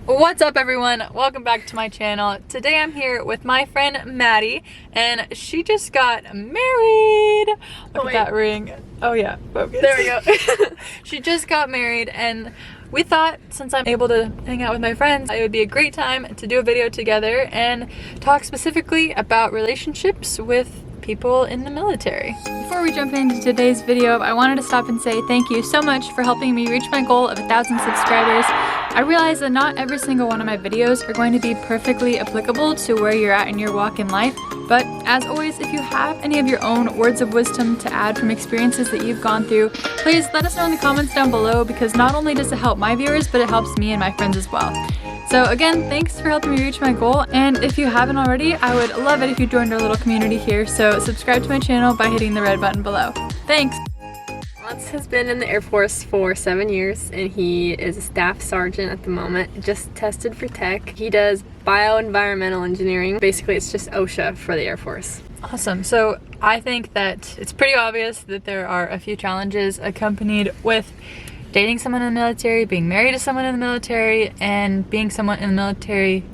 What's up everyone? Welcome back to my channel. Today I'm here with my friend Maddie and she just got married. Look at that ring. Oh yeah, focus. There we go. She just got married and we thought since I'm able to hang out with my friends, it would be a great time to do a video together and talk specifically about relationships with people in the military. Before we jump into today's video, I wanted to stop and say thank you so much for helping me reach my goal of 1,000 subscribers. I realize that not every single one of my videos are going to be perfectly applicable to where you're at in your walk in life, but as always, if you have any of your own words of wisdom to add from experiences that you've gone through, please let us know in the comments down below, because not only does it help my viewers, but it helps me and my friends as well. So again, thanks for helping me reach my goal, and if you haven't already, I would love it if you joined our little community here, so subscribe to my channel by hitting the red button below. Thanks! Lance has been in the Air Force for 7 years and he is a staff sergeant at the moment, just tested for tech. He does bioenvironmental engineering. Basically it's just OSHA for the Air Force. Awesome. So I think that it's pretty obvious that there are a few challenges accompanied with dating someone in the military, being married to someone in the military, and being someone in the military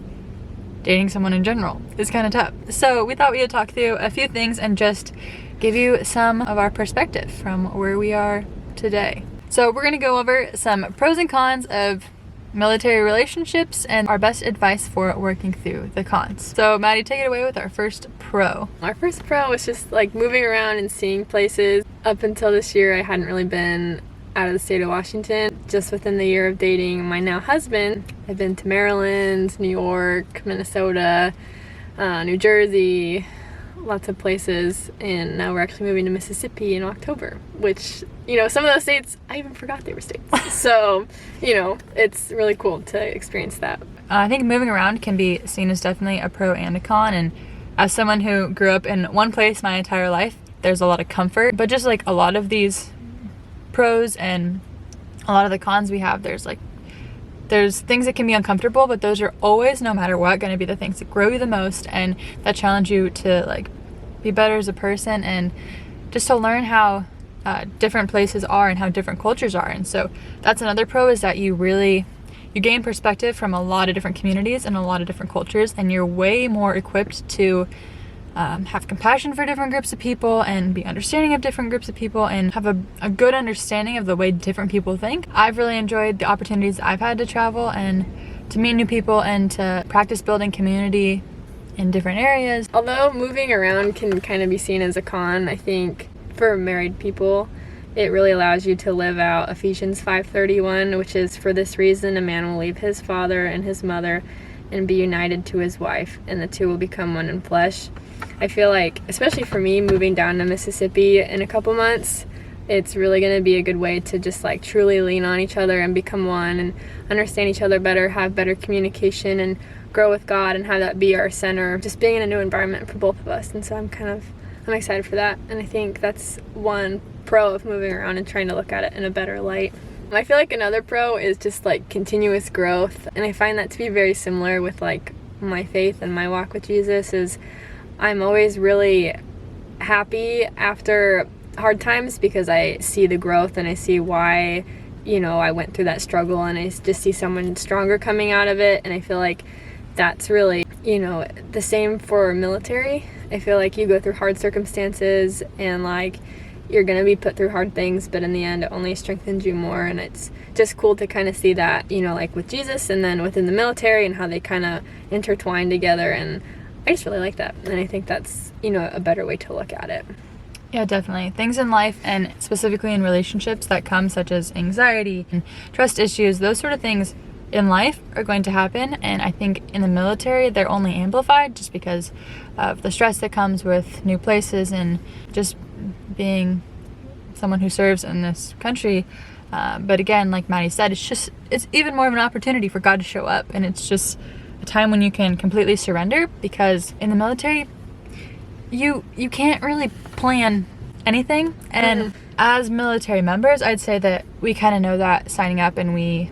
dating someone in general. It's kind of tough. So we thought we would talk through a few things and just give you some of our perspective from where we are today. So we're going to go over some pros and cons of military relationships and our best advice for working through the cons. So Maddie, take it away with our first pro. Our first pro was just like moving around and seeing places. Up until this year I hadn't really been out of the state of Washington. Just within the year of dating my now husband, I've been to Maryland, New York, Minnesota, New Jersey, lots of places, and now we're actually moving to Mississippi in October, which, you know, some of those states, I even forgot they were states. So, you know, it's really cool to experience that. I think moving around can be seen as definitely a pro and a con, and as someone who grew up in one place my entire life, there's a lot of comfort, but just like a lot of these pros and a lot of the cons we have, there's things that can be uncomfortable, but those are always, no matter what, going to be the things that grow you the most and that challenge you to like be better as a person and just to learn how different places are and how different cultures are. And so that's another pro, is that you gain perspective from a lot of different communities and a lot of different cultures, and you're way more equipped to have compassion for different groups of people and be understanding of different groups of people and have a good understanding of the way different people think. I've really enjoyed the opportunities I've had to travel and to meet new people and to practice building community in different areas. Although moving around can kind of be seen as a con, I think for married people it really allows you to live out Ephesians 5:31, which is, "For this reason a man will leave his father and his mother and be united to his wife, and the two will become one in flesh." I feel like, especially for me, moving down to Mississippi in a couple months, it's really going to be a good way to just like truly lean on each other and become one and understand each other better, have better communication, and grow with God and have that be our center, just being in a new environment for both of us. And so I'm excited for that, and I think that's one pro of moving around and trying to look at it in a better light. I feel like another pro is just like continuous growth, and I find that to be very similar with like my faith and my walk with Jesus. Is I'm always really happy after hard times because I see the growth and I see why, you know, I went through that struggle, and I just see someone stronger coming out of it. And I feel like that's really, you know, the same for military. I feel like you go through hard circumstances and like you're gonna be put through hard things, but in the end it only strengthens you more. And it's just cool to kind of see that, you know, like with Jesus and then within the military and how they kind of intertwine together. And I just really like that, and I think that's, you know, a better way to look at it. Yeah, definitely. Things in life, and specifically in relationships, that come, such as anxiety and trust issues, those sort of things in life are going to happen, and I think in the military they're only amplified just because of the stress that comes with new places and just being someone who serves in this country. But again, like Maddie said, it's even more of an opportunity for God to show up, and it's just a time when you can completely surrender, because in the military you can't really plan anything. And as military members, I'd say that we kind of know that signing up, and we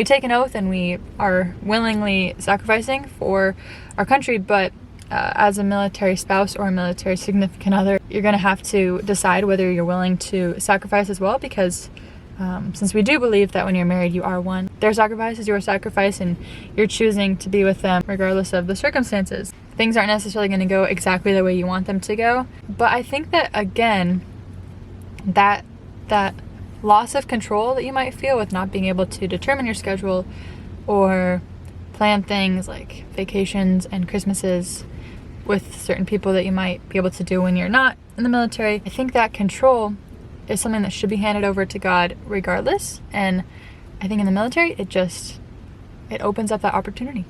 take an oath and we are willingly sacrificing for our country. But as a military spouse or a military significant other, you're going to have to decide whether you're willing to sacrifice as well, because since we do believe that when you're married, you are one. Their sacrifice is your sacrifice, and you're choosing to be with them regardless of the circumstances. Things aren't necessarily going to go exactly the way you want them to go. But I think that, again, that loss of control that you might feel with not being able to determine your schedule or plan things like vacations and Christmases with certain people that you might be able to do when you're not in the military, I think that control is something that should be handed over to God regardless. And I think in the military, it opens up that opportunity.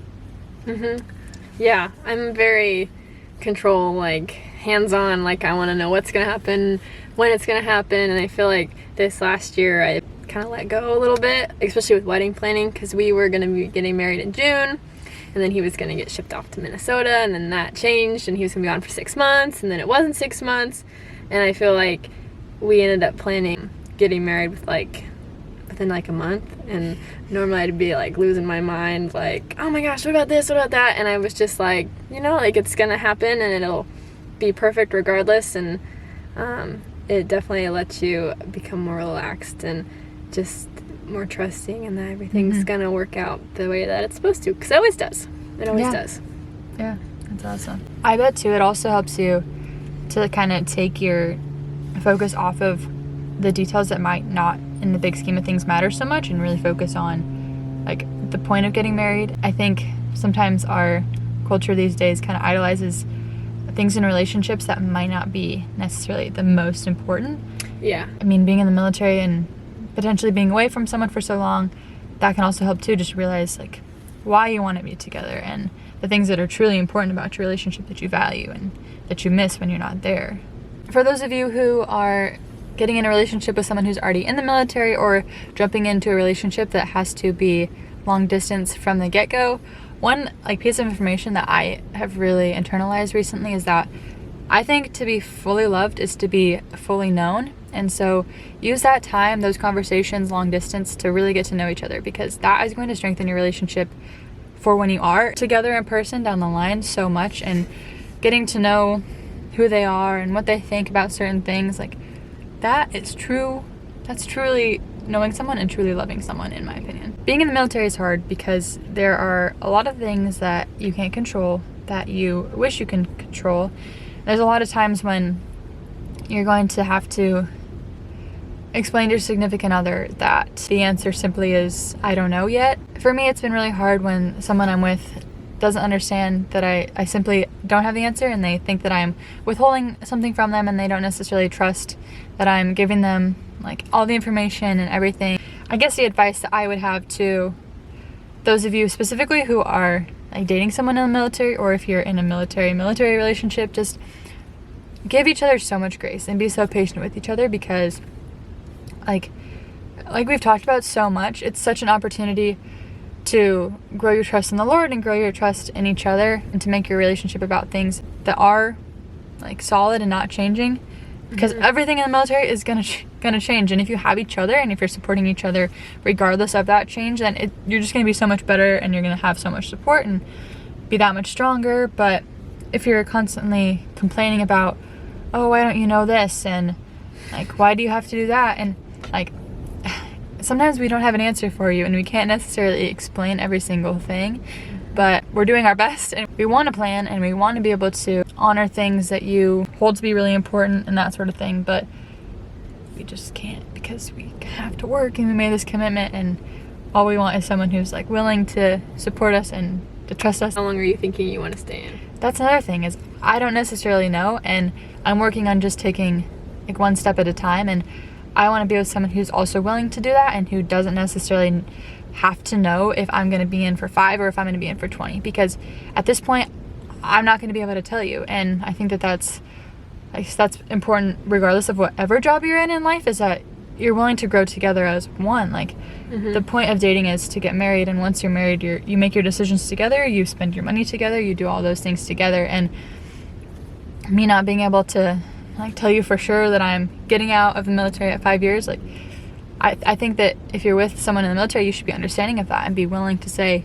Yeah, I'm very control, like hands-on, like I want to know what's going to happen, when it's going to happen. And I feel like this last year I kind of let go a little bit, especially with wedding planning, because we were going to be getting married in June, and then he was going to get shipped off to Minnesota, and then that changed, and he was going to be gone for 6 months, and then it wasn't 6 months. And I feel like we ended up planning getting married within like a month, and normally I'd be like losing my mind, like, oh my gosh, what about this, what about that? And I was just like, like it's gonna happen and it'll be perfect regardless. And it definitely lets you become more relaxed and just more trusting, and that everything's gonna work out the way that it's supposed to, because it always does. It always does. Yeah, that's awesome. I bet too it also helps you to kind of take your focus off of the details that might not in the big scheme of things matter so much, and really focus on like the point of getting married. I think sometimes our culture these days kind of idolizes things in relationships that might not be necessarily the most important. Yeah. I mean, being in the military and potentially being away from someone for so long, that can also help too, just realize like why you want to be together and the things that are truly important about your relationship that you value and that you miss when you're not there. For those of you who are getting in a relationship with someone who's already in the military, or jumping into a relationship that has to be long distance from the get-go, one like piece of information that I have really internalized recently is that I think to be fully loved is to be fully known. And so use that time, those conversations long distance, to really get to know each other, because that is going to strengthen your relationship for when you are together in person down the line so much. And getting to know who they are and what they think about certain things, like that is true. That's truly knowing someone and truly loving someone, in my opinion. Being in the military is hard because there are a lot of things that you can't control that you wish you can control. There's a lot of times when you're going to have to explain to your significant other that the answer simply is, I don't know yet. For me, it's been really hard when someone I'm with doesn't understand that I simply don't have the answer, and they think that I'm withholding something from them, and they don't necessarily trust that I'm giving them like all the information and everything. I guess the advice that I would have to those of you specifically who are like dating someone in the military, or if you're in a military relationship, just give each other so much grace and be so patient with each other, because like we've talked about so much, it's such an opportunity to grow your trust in the Lord and grow your trust in each other, and to make your relationship about things that are like solid and not changing, because everything in the military is gonna change. And if you have each other and if you're supporting each other regardless of that change, then you're just gonna be so much better, and you're gonna have so much support and be that much stronger. But if you're constantly complaining about, oh, why don't you know this, and like, why do you have to do that, and like, sometimes we don't have an answer for you, and we can't necessarily explain every single thing, but we're doing our best, and we want to plan, and we want to be able to honor things that you hold to be really important and that sort of thing, but we just can't, because we have to work, and we made this commitment, and all we want is someone who's like willing to support us and to trust us. How long are you thinking you want to stay in? That's another thing, is I don't necessarily know, and I'm working on just taking like one step at a time, and I want to be with someone who's also willing to do that, and who doesn't necessarily have to know if I'm going to be in for 5 or if I'm going to be in for 20, because at this point I'm not going to be able to tell you. And I think that that's important regardless of whatever job you're in life, is that you're willing to grow together as one. Like the point of dating is to get married, and once you're married, you make your decisions together, you spend your money together, you do all those things together. And me not being able to like tell you for sure that I'm getting out of the military at 5 years, like I think that if you're with someone in the military, you should be understanding of that and be willing to say,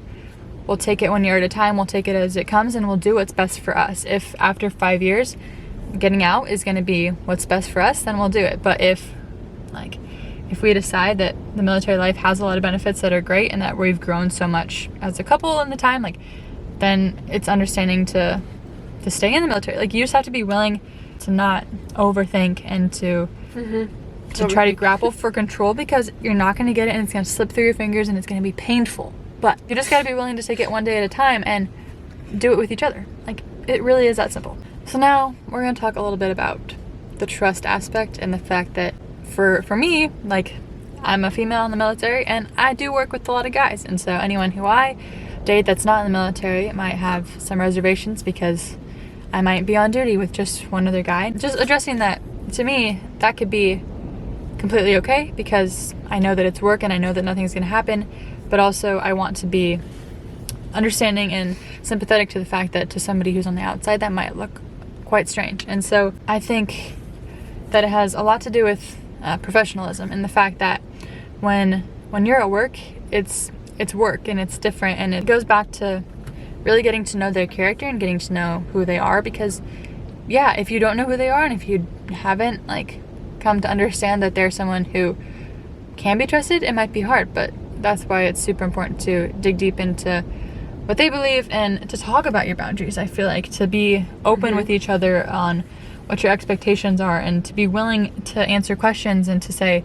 we'll take it 1 year at a time, we'll take it as it comes, and we'll do what's best for us. If after 5 years getting out is going to be what's best for us, then we'll do it. But if if we decide that the military life has a lot of benefits that are great and that we've grown so much as a couple in the time, like, then it's understanding to stay in the military. Like, you just have to be willing to not overthink and to try to grapple for control, because you're not going to get it and it's going to slip through your fingers and it's going to be painful. But you just got to be willing to take it one day at a time and do it with each other. Like, it really is that simple. So now we're going to talk a little bit about the trust aspect and the fact that for me, like, I'm a female in the military and I do work with a lot of guys. And so anyone who I date that's not in the military might have some reservations because I might be on duty with just one other guy. Just addressing that, to me, that could be completely okay, because I know that it's work and I know that nothing's going to happen. But also I want to be understanding and sympathetic to the fact that to somebody who's on the outside, that might look quite strange. And so I think that it has a lot to do with professionalism, and the fact that when you're at work, it's work and it's different, and it goes back to really getting to know their character and getting to know who they are. Because yeah, if you don't know who they are and if you haven't like come to understand that they're someone who can be trusted, it might be hard. But that's why it's super important to dig deep into what they believe and to talk about your boundaries. I feel like to be open with each other on what your expectations are, and to be willing to answer questions and to say,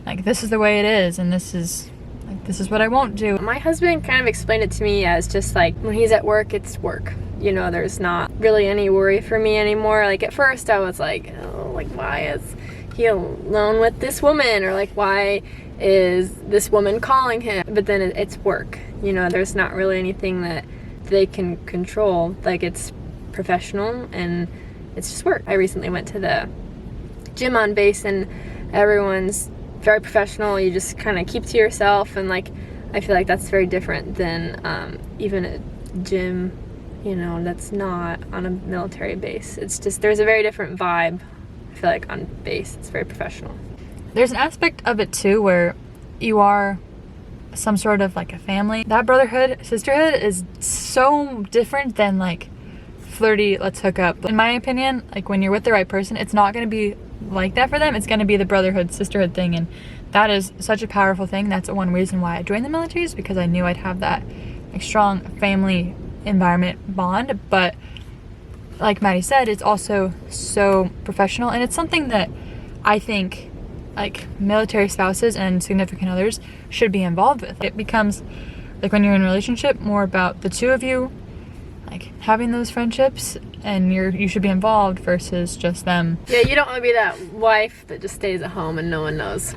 like, this is the way it is and this is what I won't do. My husband kind of explained it to me as just like, when he's at work, it's work. You know, there's not really any worry for me anymore. Like, at first I was like, oh, like, why is he alone with this woman? Or like, why is this woman calling him? But then it's work. You know, there's not really anything that they can control. Like, it's professional and it's just work. I recently went to the gym on base and everyone's very professional. You just kind of keep to yourself, and like, I feel like that's very different than even a gym, you know, that's not on a military base. It's just, there's a very different vibe. I feel like on base, it's very professional. There's an aspect of it too where you are some sort of like a family. That brotherhood, sisterhood is so different than like flirty, let's hook up. In my opinion, like, when you're with the right person, it's not going to be like that for them. It's going to be the brotherhood, sisterhood thing, and that is such a powerful thing. That's one reason why I joined the military, is because I knew I'd have that like strong family environment bond. But like Maddie said, it's also so professional, and it's something that I think like military spouses and significant others should be involved with. It becomes like, when you're in a relationship, more about the two of you like having those friendships, and you should be involved versus just them. Yeah, you don't want to be that wife that just stays at home and no one knows.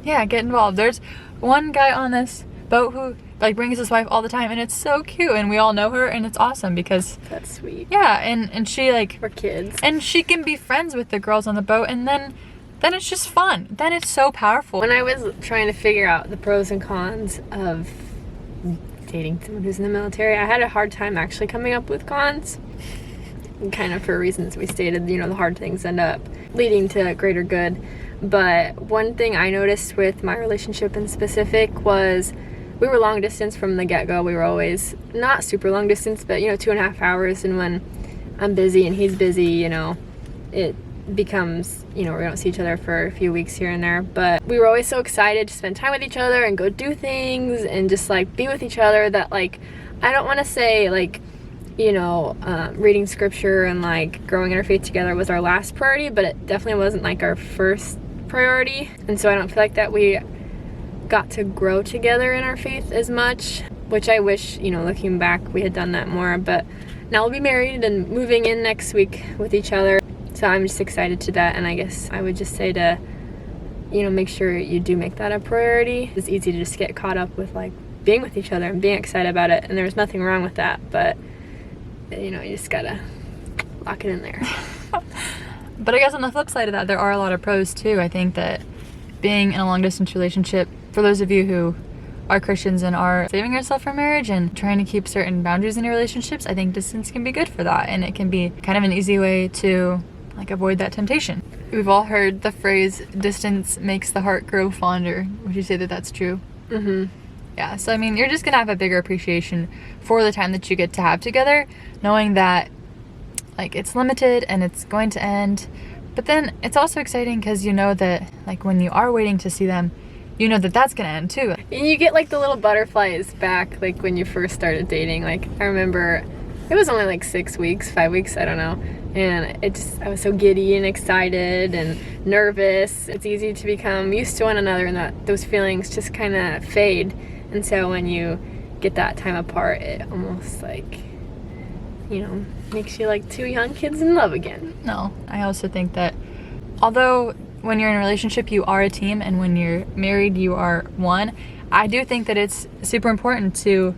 Yeah, get involved. There's one guy on this boat who like brings his wife all the time, and it's so cute, and we all know her, and it's awesome because that's sweet. Yeah, and she like, we're kids, and she can be friends with the girls on the boat, and then it's just fun. Then it's so powerful. When I was trying to figure out the pros and cons of dating someone who's in the military, I had a hard time actually coming up with cons. And kind of for reasons we stated, you know, the hard things end up leading to greater good. But one thing I noticed with my relationship in specific was we were long distance from the get-go. We were always not super long distance, but, you know, 2.5 hours. And when I'm busy and he's busy, you know, it becomes, you know, we don't see each other for a few weeks here and there. But we were always so excited to spend time with each other and go do things and just like be with each other, that like, I don't want to say like, you know, reading scripture and like growing in our faith together was our last priority, but it definitely wasn't like our first priority. And so I don't feel like that we got to grow together in our faith as much, which I wish, you know, looking back, we had done that more. But now we'll be married and moving in next week with each other, so I'm just excited to that. And I guess I would just say to, you know, make sure you do make that a priority. It's easy to just get caught up with like being with each other and being excited about it, and there's nothing wrong with that, but you know, you just gotta lock it in there. But I guess on the flip side of that, there are a lot of pros too. I think that being in a long distance relationship, for those of you who are Christians and are saving yourself for marriage and trying to keep certain boundaries in your relationships, I think distance can be good for that, and it can be kind of an easy way to like avoid that temptation. We've all heard the phrase, distance makes the heart grow fonder. Would you say that that's true? Mm-hmm. Yeah, so I mean, you're just gonna have a bigger appreciation for the time that you get to have together, knowing that like it's limited and it's going to end, But then it's also exciting because you know that, like, when you are waiting to see them, you know that that's gonna end too. And you get like the little butterflies back, like when you first started dating. Like I remember it was only like 6 weeks, 5 weeks, I don't know. And I was so giddy and excited and nervous. It's easy to become used to one another, and that those feelings just kind of fade. And so when you get that time apart, it almost like, makes you like two young kids in love again. No, I also think that although when you're in a relationship you are a team, and when you're married you are one, I do think that it's super important to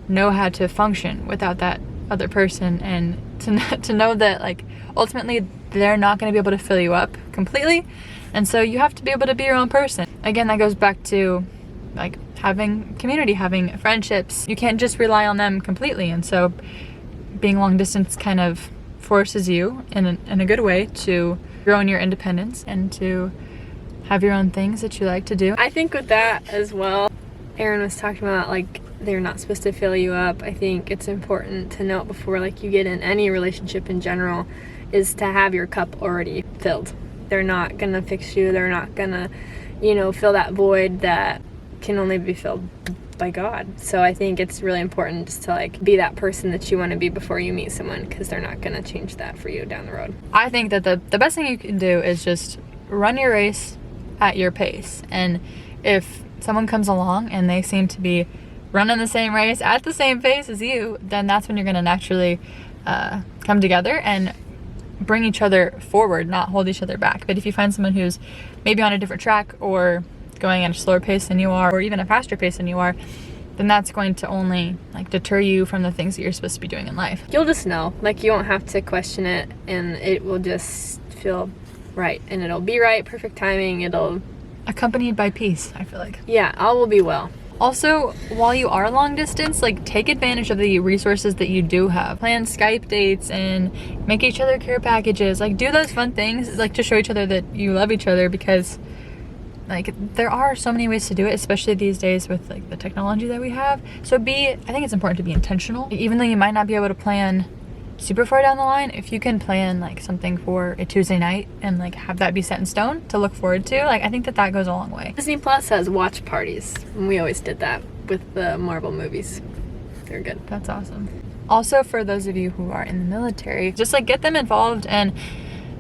know how to function without that other person, and to know that, like, ultimately they're not going to be able to fill you up completely, and so you have to be able to be your own person. Again, that goes back to like having community, having friendships. You can't just rely on them completely, and so being long distance kind of forces you in a good way to grow in your independence and to have your own things that you like to do. I think with that as well, Aaron was talking about like they're not supposed to fill you up. I think it's important to note before like you get in any relationship in general is to have your cup already filled. They're not gonna fix you. They're not gonna, fill that void that can only be filled by God. So I think it's really important just to like be that person that you want to be before you meet someone, because they're not gonna change that for you down the road. I think that the best thing you can do is just run your race at your pace. And if someone comes along and they seem to be running the same race at the same pace as you, then that's when you're going to naturally come together and bring each other forward, not hold each other back. But if you find someone who's maybe on a different track or going at a slower pace than you are, or even a faster pace than you are, then that's going to only like deter you from the things that you're supposed to be doing in life. You'll just know, like you won't have to question it, and it will just feel right, and it'll be right, perfect timing. It'll accompanied by peace, I feel like. Yeah, all will be well. Also, while you are long distance, like take advantage of the resources that you do have. Plan Skype dates and make each other care packages. Like do those fun things like to show each other that you love each other, because like there are so many ways to do it, especially these days with like the technology that we have. So I think it's important to be intentional. Even though you might not be able to plan super far down the line, if you can plan like something for a Tuesday night and like have that be set in stone to look forward to, like I think that goes a long way. Disney Plus has watch parties, and we always did that with the Marvel movies. They're good. That's awesome. Also, for those of you who are in the military, just like get them involved and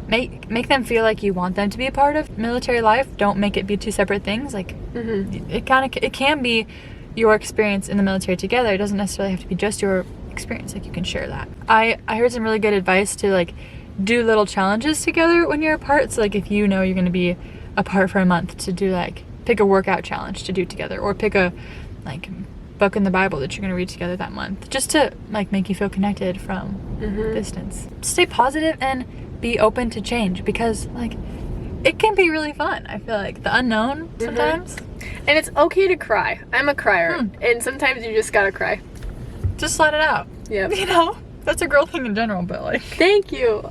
make them feel like you want them to be a part of military life. Don't make it be two separate things. Like it can be your experience in the military together. It doesn't necessarily have to be just your experience. Like you can share that. I heard some really good advice to like do little challenges together when you're apart. So like if you know you're going to be apart for a month, to do like pick a workout challenge to do together, or pick a like book in the Bible that you're going to read together that month, just to like make you feel connected from distance. Stay positive and be open to change, because like it can be really fun. I feel like the unknown sometimes. And it's okay to cry. I'm a crier, and sometimes you just gotta cry. Just let it out. Yeah. That's a girl thing in general, but like. Thank you.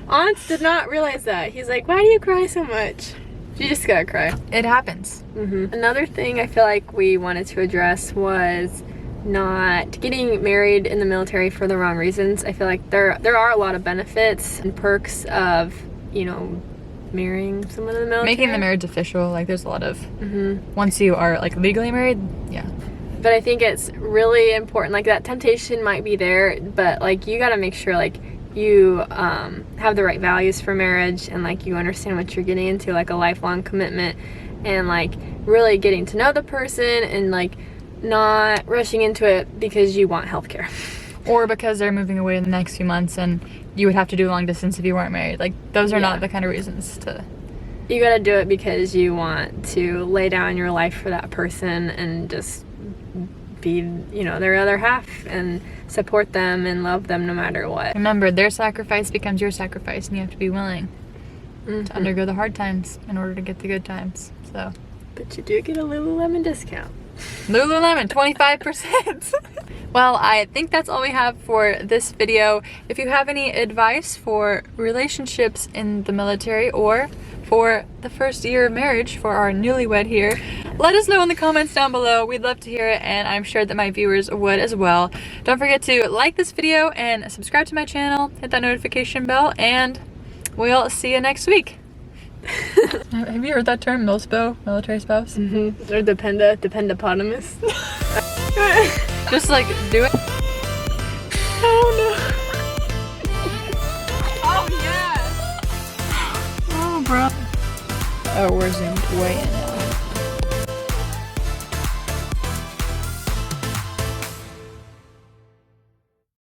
Aunts did not realize that. He's like, why do you cry so much? You just gotta cry. It happens. Another thing I feel like we wanted to address was not getting married in the military for the wrong reasons. I feel like there are a lot of benefits and perks of, marrying someone in the military. Making the marriage official, like there's a lot of, once you are like legally married, yeah. But I think it's really important, like that temptation might be there, but like you gotta make sure like you have the right values for marriage, and like you understand what you're getting into, like a lifelong commitment, and like really getting to know the person, and like not rushing into it because you want healthcare. Or because they're moving away in the next few months and you would have to do long distance if you weren't married. Like those are not the kind of reasons to. You gotta do it because you want to lay down your life for that person and just be, their other half, and support them and love them no matter what. Remember, their sacrifice becomes your sacrifice, and you have to be willing to undergo the hard times in order to get the good times. So. But you do get a Lululemon discount. Lululemon, 25%. Well, I think that's all we have for this video. If you have any advice for relationships in the military, or for the first year of marriage for our newlywed here, let us know in the comments down below. We'd love to hear it, and I'm sure that my viewers would as well. Don't forget to like this video and subscribe to my channel, hit that notification bell, and we'll see you next week. Have you heard that term, milspo, military spouse? Mm-hmm. Or dependopotamus. Just like do it. Oh no. Oh, bro. Oh, we're zoomed way in.